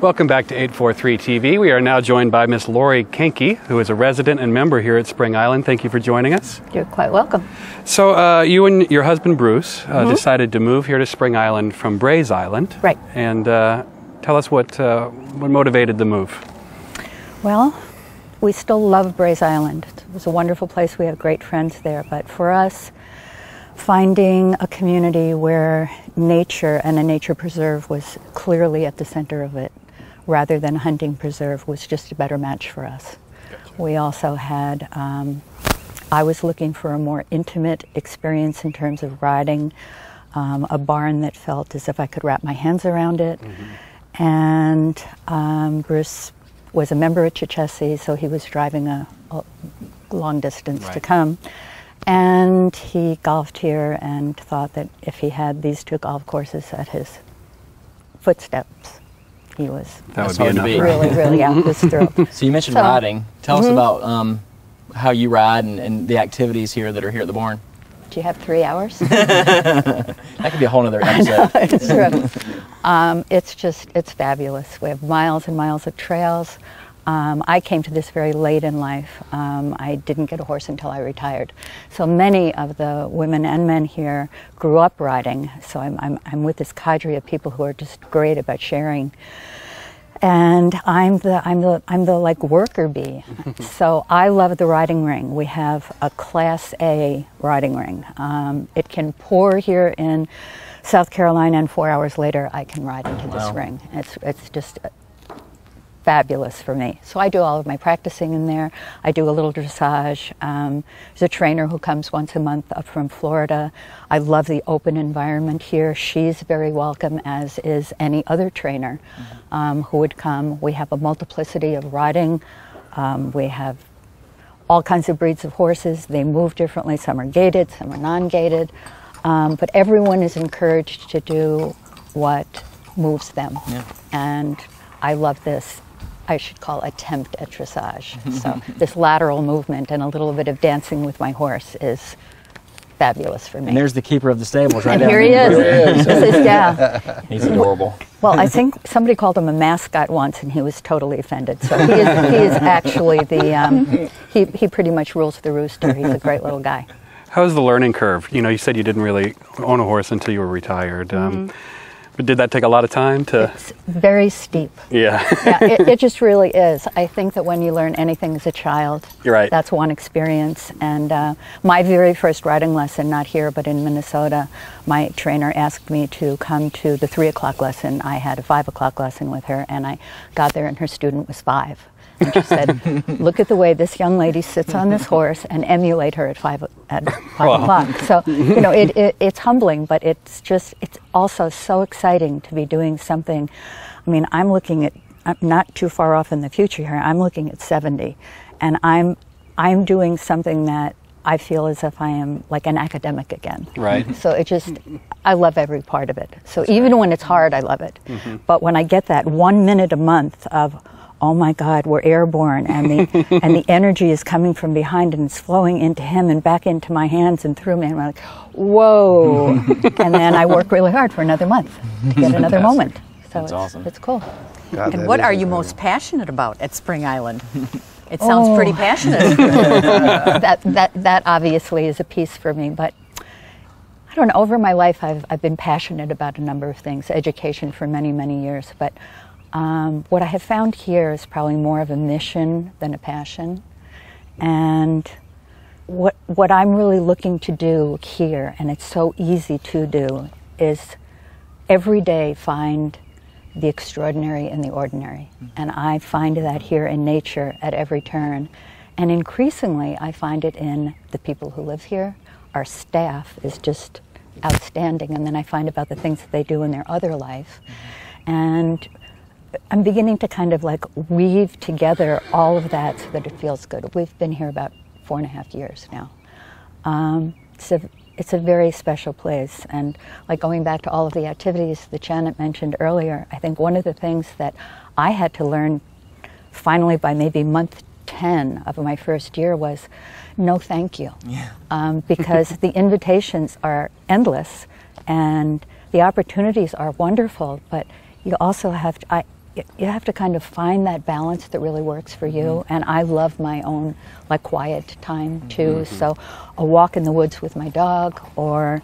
Welcome back to 843 TV. We are now joined by Miss Laurie Kienke, who is a resident and member here at Spring Island. Thank you for joining us. You're quite welcome. So you and your husband Bruce decided to move here to Spring Island from Brays Island. Right. And tell us what motivated the move. Well, we still love Brays Island. It was a wonderful place. We have great friends there. But for us, finding a community where nature and a nature preserve was clearly at the center of it, rather than a hunting preserve, was just a better match for us. We also had, I was looking for a more intimate experience in terms of riding, a barn that felt as if I could wrap my hands around it. And Bruce was a member at Chichesi, so he was driving a long distance to come. And he golfed here and thought that if he had these two golf courses at his footsteps, he was really out this throat. So you mentioned riding. Tell us about how you ride and the activities here that are here at the barn. Do you have 3 hours? That could be a whole other episode. It's true. It's fabulous. We have miles and miles of trails. I came to this very late in life. I didn't get a horse until I retired. So many of the women and men here grew up riding. So I'm with this cadre of people who are just great about sharing. And I'm the like worker bee. So I love the riding ring. We have a Class A riding ring. It can pour here in South Carolina, and 4 hours later I can ride into this ring. It's just fabulous for me. So I do all of my practicing in there. I do a little dressage. There's a trainer who comes once a month up from Florida. I love the open environment here. She's very welcome, as is any other trainer who would come. We have a multiplicity of riding. We have all kinds of breeds of horses. They move differently. Some are gated, some are non-gated. But everyone is encouraged to do what moves them. And I love this, I should call attempt at dressage. So this lateral movement and a little bit of dancing with my horse is fabulous for me. And there's the keeper of the stables right there. And here he is. This is, He's adorable. Well, I think somebody called him a mascot once and he was totally offended. So he is actually the, he pretty much rules the rooster. He's a great little guy. How's the learning curve? You know, you said you didn't really own a horse until you were retired. But did that take a lot of time to? It's very steep. Yeah. It just really is. I think that when you learn anything as a child, you're right. That's one experience. And my very first riding lesson, not here but in Minnesota, my trainer asked me to come to the 3 o'clock lesson. I had a 5 o'clock lesson with her, and I got there and her student was 5. And she said, look at the way this young lady sits on this horse, and emulate her at 5 o'clock. So, you know, it's humbling, but it's also so exciting to be doing something. I mean, I'm not too far off in the future here. I'm looking at 70, and I'm doing something that I feel as if I am like an academic again. Right. So I love every part of it. So even when it's hard, I love it. But when I get that 1 minute a month of, oh my God, we're airborne, and the energy is coming from behind and it's flowing into him and back into my hands and through me, and I'm like, whoa. And then I work really hard for another month to get another moment. So That's awesome. It's cool. God, and what are you most passionate about at Spring Island? It sounds pretty passionate. that obviously is a piece for me, but I don't know, over my life I've been passionate about a number of things, education for many, many years, but what I have found here is probably more of a mission than a passion. And what I'm really looking to do here, and it's so easy to do, is every day find the extraordinary in the ordinary. And I find that here in nature at every turn. And increasingly, I find it in the people who live here. Our staff is just outstanding. And then I find about the things that they do in their other life. And I'm beginning to kind of like weave together all of that so that it feels good. We've been here about 4.5 years now. It's a very special place, and like going back to all of the activities that Janet mentioned earlier, I think one of the things that I had to learn finally by maybe month 10 of my first year was no thank you. Because the invitations are endless and the opportunities are wonderful, but you also have to, you have to kind of find that balance that really works for you. And I love my own like quiet time too. So a walk in the woods with my dog, or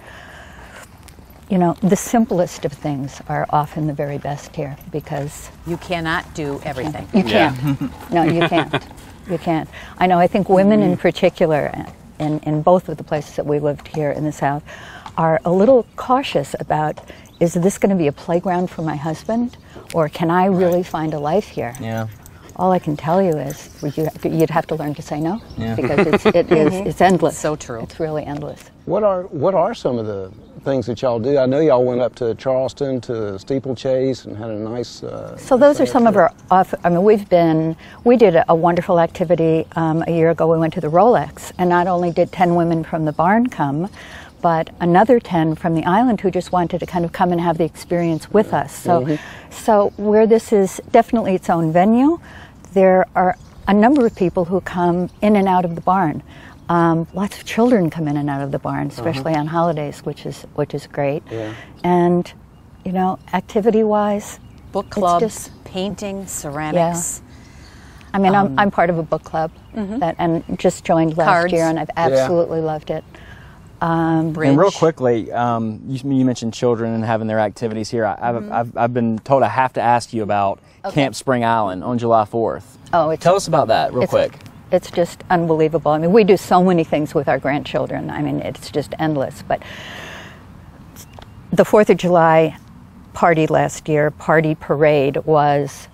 you know, the simplest of things are often the very best here, because You cannot do everything. you can't. No, you can't. You can't. I know, I think women in particular, in both of the places that we lived here in the South, are a little cautious about, is this going to be a playground for my husband, or can I really find a life here? Yeah. All I can tell you is you'd have to learn to say no, because it's endless. So true. It's really endless. What are some of the things that y'all do? I know y'all went up to Charleston to steeplechase and had a nice. So those are some of our. I mean, we did a wonderful activity a year ago. We went to the Rolex, and not only did 10 women from the barn come, but another 10 from the island who just wanted to kind of come and have the experience with us. So, so where this is definitely its own venue, there are a number of people who come in and out of the barn. Lots of children come in and out of the barn, especially on holidays, which is great. Yeah. And you know, activity-wise, Book it's clubs, just- painting, ceramics. I mean, I'm part of a book club and just joined last Cards. year, and I've absolutely loved it. Bridge. And real quickly, you mentioned children and having their activities here. I've been told I have to ask you about Camp Spring Island on July 4th. Oh, Tell us about that real quick. It's just unbelievable. I mean, we do so many things with our grandchildren. I mean, it's just endless. But the 4th of July party last year, party parade, was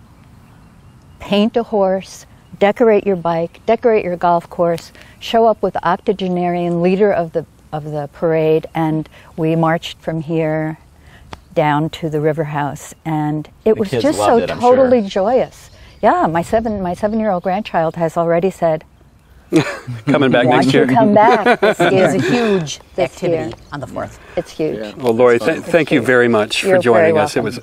paint a horse, decorate your bike, decorate your golf course, show up with the octogenarian leader of the parade, and we marched from here down to the river house, and it was kids just loved so it, I'm totally sure. joyous. Yeah, my 7-year-old grandchild has already said, Coming back "Want next you year. to come back this It year?" is a huge This activity year. on the 4th. It's huge. Well, Laurie, thank you very much You're for joining very us. It was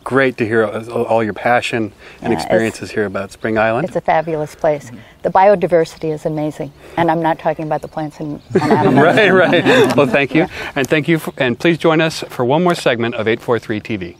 great to hear all your passion and Yeah, experiences here about Spring Island. It's a fabulous place. The biodiversity is amazing, and I'm not talking about the plants and animals. Right. Well, thank you. And thank you. And please join us for one more segment of 843 TV.